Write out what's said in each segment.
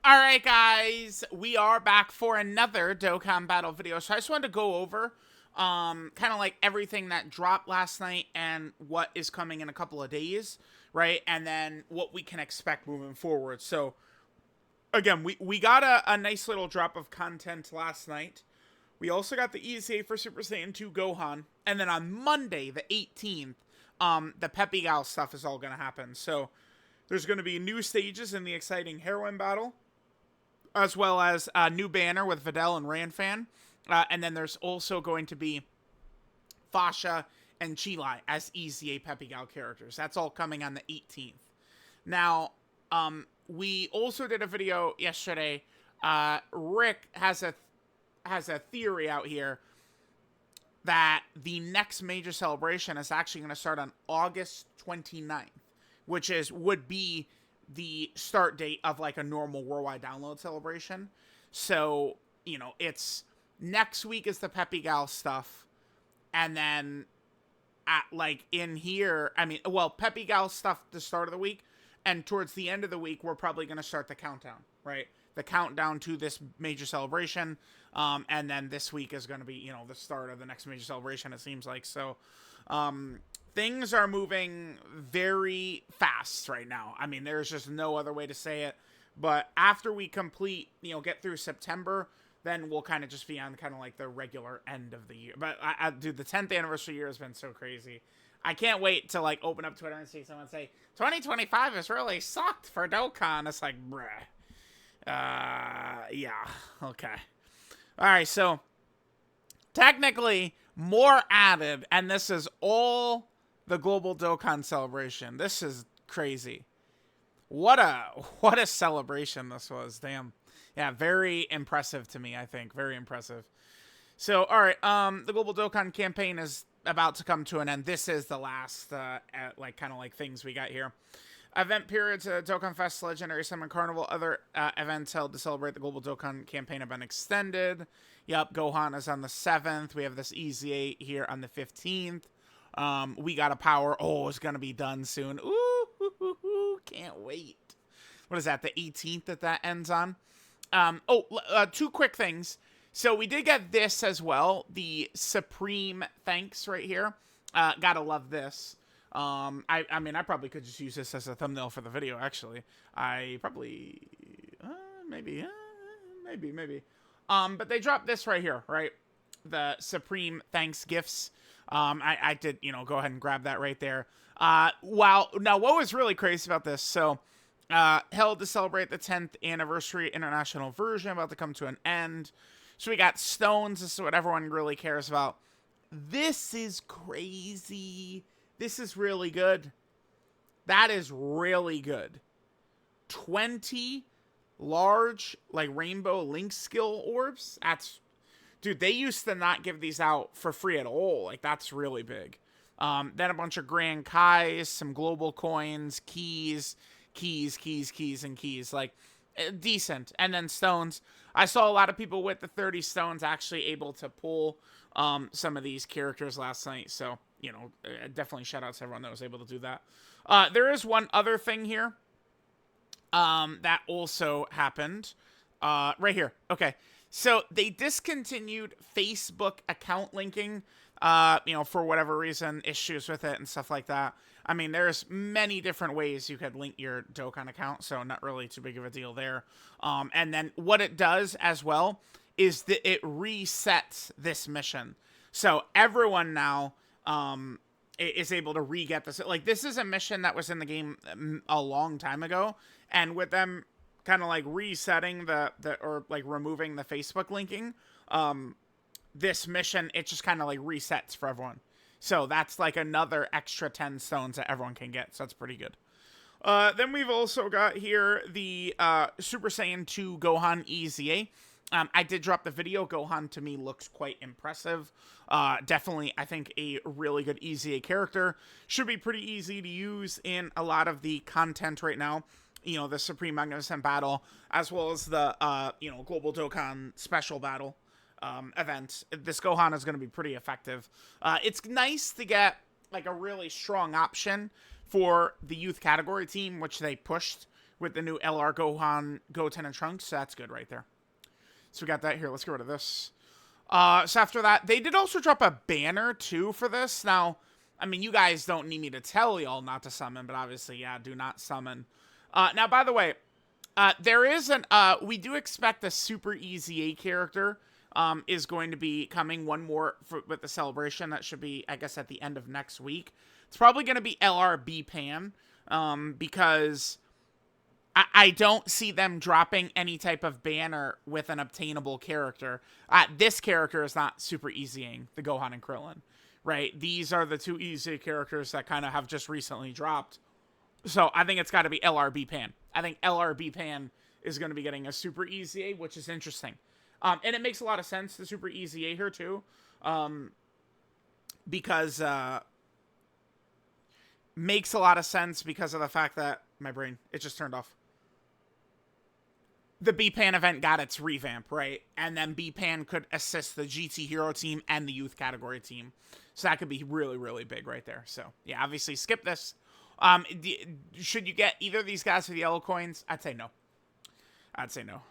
Alright guys, we are back for another Dokkan battle video. So I just wanted to go over kind of like everything that dropped last night and what is coming in a couple of days, right? And then what we can expect moving forward. So again, we got a nice little drop of content last night. We also got the ESA for Super Saiyan 2 Gohan. And then on Monday, the 18th, the Peppy Gal stuff is all going to happen. So there's going to be new stages in the exciting heroine battle, as well as a new banner with Videl and Ranfan. And then there's also going to be Fasha and Chilai as EZA Peppy Gal characters. That's all coming on the 18th. Now, we also did a video yesterday. Rick has a theory out here that the next major celebration is actually going to start on August 29th, which would be the start date of like a normal worldwide download celebration. So, you know, it's next week is the Peppy Gal stuff. And then at like in here, I mean, well, Peppy Gal stuff the start of the week. And towards the end of the week, we're probably going to start the countdown, right? The countdown to this major celebration. And then this week is going to be, you know, the start of the next major celebration, it seems like. So, things are moving very fast right now. I mean, there's just no other way to say it. But after we complete, you know, get through September, then we'll kind of just be on kind of like the regular end of the year. But, dude, the 10th anniversary year has been so crazy. I can't wait to, like, open up Twitter and see someone say, 2025 has really sucked for Dokkan. It's like, bruh. Yeah. Okay. All right, so technically more added, and this is all the global Dokkan celebration. This is crazy. What a celebration this was. Damn. Yeah, very impressive to me, I think. Very impressive. So, all right, the global Dokkan campaign is about to come to an end. This is the last like kind of like things we got here. Event periods, Dokkan Fest, Legendary Summon Carnival, other events held to celebrate the global Dokkan campaign have been extended. Yep, Gohan is on the 7th. We have this EZA here on the 15th. We got a power. Oh, it's going to be done soon. Ooh, can't wait. What is that, the 18th that ends on? Two quick things. So we did get this as well, the Supreme Thanks right here. Gotta love this. I mean, I probably could just use this as a thumbnail for the video, actually. I probably, maybe. But they dropped this right here, right? The Supreme Thanks Gifts. I did, you know, go ahead and grab that right there. Wow. Now, what was really crazy about this? So, held to celebrate the 10th anniversary international version, about to come to an end. So we got stones. This is what everyone really cares about. This is crazy. This is really good. That is really good. 20 large, like, rainbow link skill orbs. That's, dude, they used to not give these out for free at all. Like, that's really big. Then a bunch of Grand Kais, some global coins, keys, and keys. Like, decent. And then stones. I saw a lot of people with the 30 stones actually able to pull some of these characters last night. So, you know, definitely shout out to everyone that was able to do that. There is one other thing here that also happened right here. Okay. So they discontinued Facebook account linking, you know, for whatever reason, issues with it and stuff like that. I mean, there's many different ways you could link your Dokkan account, so not really too big of a deal there. And then what it does as well is that it resets this mission. So everyone now is able to re-get this. Like, this is a mission that was in the game a long time ago, and with them kind of like resetting or like removing the Facebook linking, this mission, it just kind of like resets for everyone. So that's like another extra 10 stones that everyone can get. So that's pretty good. Then we've also got here the Super Saiyan 2 Gohan EZA. I did drop the video. Gohan, to me, looks quite impressive. Definitely, I think, a really good EZA character. Should be pretty easy to use in a lot of the content right now. You know, the Supreme Magnificent Battle, as well as the, you know, Global Dokkan Special Battle event. This Gohan is going to be pretty effective. It's nice to get, like, a really strong option for the youth category team, which they pushed with the new LR Gohan, Goten, and Trunks. So that's good right there. So we got that here. Let's get rid of this. So after that, they did also drop a banner, too, for this. Now, I mean, you guys don't need me to tell y'all not to summon, but obviously, yeah, do not summon. Now, by the way, there is we do expect a Super EZA character is going to be coming. One more with the celebration. That should be, I guess, at the end of next week. It's probably going to be LRB Pan, because I don't see them dropping any type of banner with an obtainable character. This character is not Super EZAing the Gohan and Krillin, right? These are the two EZA characters that kind of have just recently dropped. So I think it's got to be LRB Pan. I think LRB Pan is going to be getting a Super EZA, which is interesting. And it makes a lot of sense, the Super EZA here, too. Because, makes a lot of sense because of the fact that, my brain, it just turned off. The B-Pan event got its revamp, right? And then B-Pan could assist the GT Hero team and the youth category team. So that could be really, really big right there. So, yeah, obviously skip this. Should you get either of these guys for the yellow coins? I'd say no. I'd say no.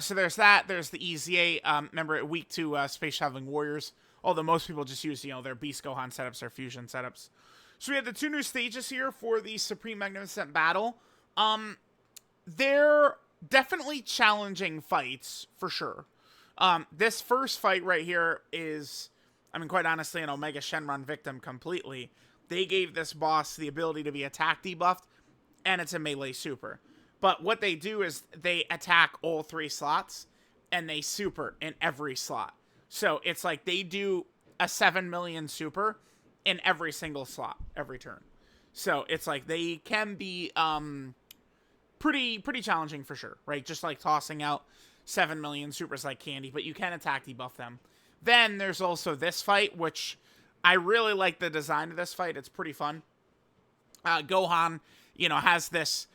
So there's that. There's the EZA. Remember, week 2 Space Traveling Warriors. Although most people just use, their Beast Gohan setups or Fusion setups. So we have the 2 new stages here for the Supreme Magnificent Battle. They're definitely challenging fights, for sure. This first fight right here is, I mean, quite honestly, an Omega Shenron victim completely. They gave this boss the ability to be attack debuffed, and it's a melee super. But what they do is they attack all 3 slots, and they super in every slot. So it's like they do a 7 million super in every single slot, every turn. So it's like they can be pretty challenging for sure, right? Just like tossing out 7 million supers like candy, but you can attack debuff them. Then there's also this fight, which I really like the design of this fight. It's pretty fun. Gohan, has this,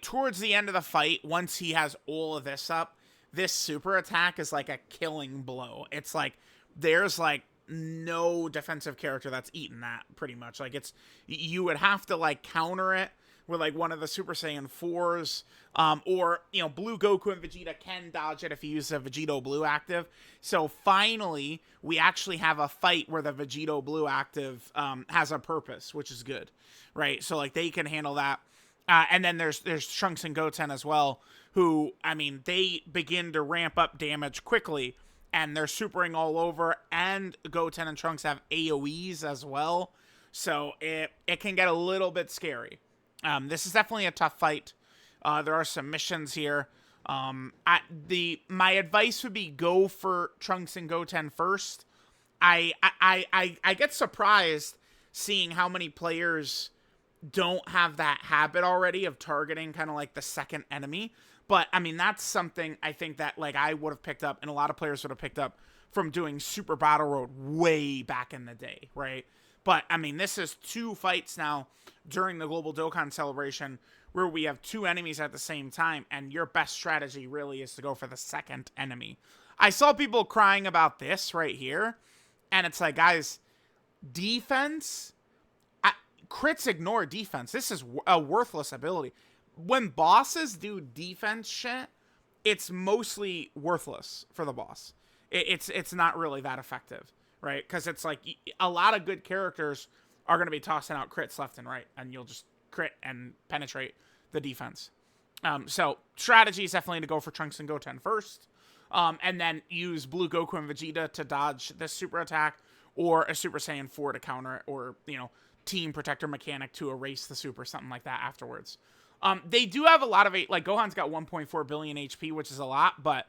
towards the end of the fight, once he has all of this up, this super attack is like a killing blow. It's like, there's like no defensive character that's eaten that, pretty much. Like, you would have to like counter it with like one of the Super Saiyan 4s, or Blue Goku and Vegeta can dodge it if you use a Vegito Blue active. So finally we actually have a fight where the Vegito Blue active has a purpose, which is good, right? So like they can handle that. And then there's Trunks and Goten as well, who, I mean, they begin to ramp up damage quickly, and they're supering all over, and Goten and Trunks have AoEs as well, so it can get a little bit scary. This is definitely a tough fight. There are some missions here. My advice would be go for Trunks and Goten first. I get surprised seeing how many players don't have that habit already of targeting kind of like the second enemy. But, I mean, that's something I think that, like, I would have picked up, and a lot of players would have picked up from doing Super Battle Road way back in the day, right? But, I mean, this is 2 fights now during the Global Dokkan celebration where we have 2 enemies at the same time, and your best strategy really is to go for the second enemy. I saw people crying about this right here, and it's like, guys, defense, crits ignore defense. This is a worthless ability. When bosses do defense shit, it's mostly worthless for the boss. It's not really that effective, right? Because it's like a lot of good characters are going to be tossing out crits left and right, and you'll just crit and penetrate the defense. So strategy is definitely to go for Trunks and Goten first, and then use Blue Goku and Vegeta to dodge this super attack, or a Super Saiyan 4 to counter it, or Team Protector mechanic to erase the super, something like that afterwards. They do have a lot of, like, Gohan's got 1.4 billion HP, which is a lot, but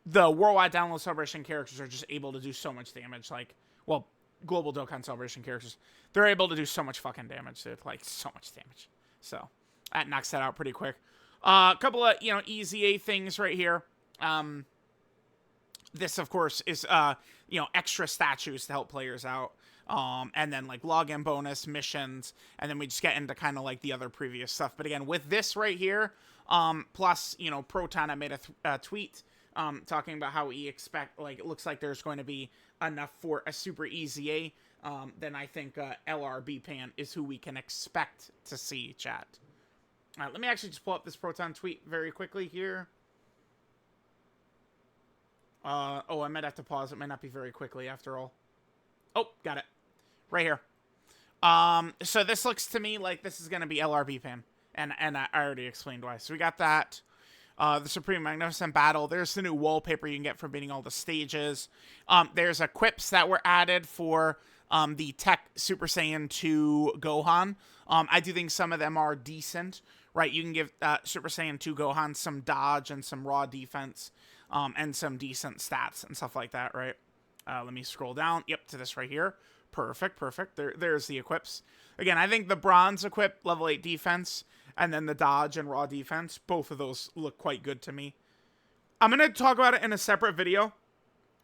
the Worldwide Download Celebration characters are just able to do so much damage. Like, well, Global Dokkan Celebration characters, they're able to do so much fucking damage. It's like, so much damage. So, that knocks that out pretty quick. A couple of, EZA things right here. This, of course, is, extra statues to help players out. And then like login bonus missions, and then we just get into kind of like the other previous stuff. But again, with this right here, plus, Proton, I made a tweet, talking about how he it looks like there's going to be enough for a Super EZA. Then I think, LRB Pan is who we can expect to see, chat. All right, let me actually just pull up this Proton tweet very quickly here. Oh, I might have to pause. It might not be very quickly after all. Oh, got it. Right here. So this looks to me like this is going to be LRB Pan. And I already explained why. So we got that. The Supreme Magnificent Battle. There's the new wallpaper you can get for beating all the stages. There's equips that were added for the Tech Super Saiyan 2 Gohan. I do think some of them are decent, right? You can give Super Saiyan 2 Gohan some dodge and some raw defense, and some decent stats and stuff like that, right? Let me scroll down. Yep, to this right here. Perfect, perfect. There's the equips. Again, I think the bronze equip, level 8 defense, and then the dodge and raw defense, both of those look quite good to me. I'm going to talk about it in a separate video,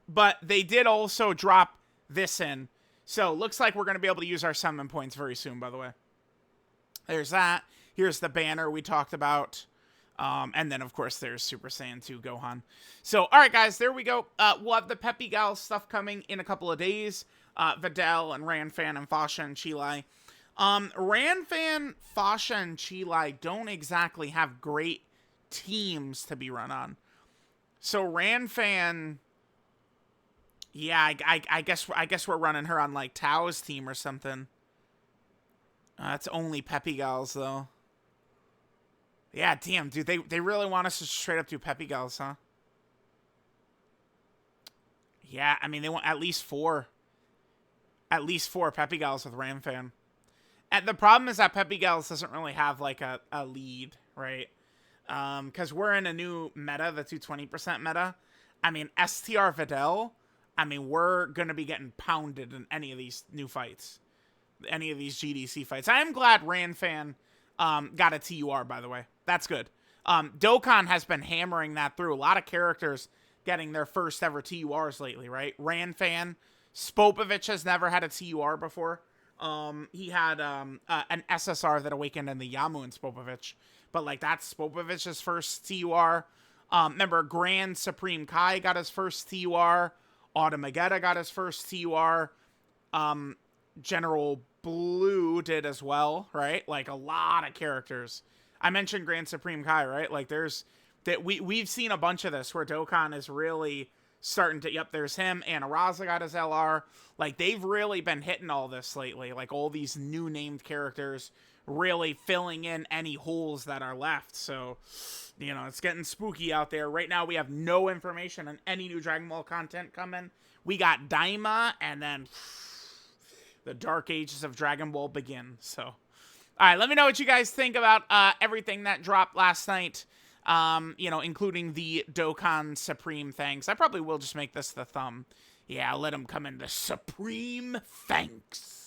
but they did also drop this in. So, looks like we're going to be able to use our summon points very soon, by the way. There's that. Here's the banner we talked about. And then, of course, there's Super Saiyan 2 Gohan. So, all right, guys, there we go. We'll have the Peppy Gal stuff coming in a couple of days. Videl and Ranfan and Fasha and Chilai. Ranfan, Fasha, and Chilai don't exactly have great teams to be run on. So Ranfan, yeah, I guess we're running her on like Tao's team or something. It's only Peppy Gals though. Yeah, damn, dude, they really want us to straight up do Peppy Gals, huh? Yeah, I mean they want at least four Peppy Gals with Ranfan. And the problem is that Peppy Gals doesn't really have, like, a lead, right? Because we're in a new meta, the 220% meta. I mean, STR Videl, I mean, we're going to be getting pounded in any of these new fights. Any of these GDC fights. I am glad Ranfan got a TUR, by the way. That's good. Dokan has been hammering that through. A lot of characters getting their first ever TURs lately, right? Ranfan, Spopovich has never had a TUR before. He had an SSR that awakened in the Yamu and Spopovich. But, like, that's Spopovich's first TUR. Remember, Grand Supreme Kai got his first TUR. Automagetta got his first TUR. General Blue did as well, right? Like, a lot of characters. I mentioned Grand Supreme Kai, right? Like, we've seen a bunch of this where Dokkan is really starting to, yep, there's him. Anaraza got his LR. Like, they've really been hitting all this lately. Like, all these new named characters really filling in any holes that are left. So, you know, it's getting spooky out there. Right now, we have no information on any new Dragon Ball content coming. We got Daima, and then the dark ages of Dragon Ball begin. So, all right, let me know what you guys think about everything that dropped last night. You know, including the Dokkan Supreme thanks. I probably will just make this the thumb. Yeah, I'll let him come in the Supreme thanks.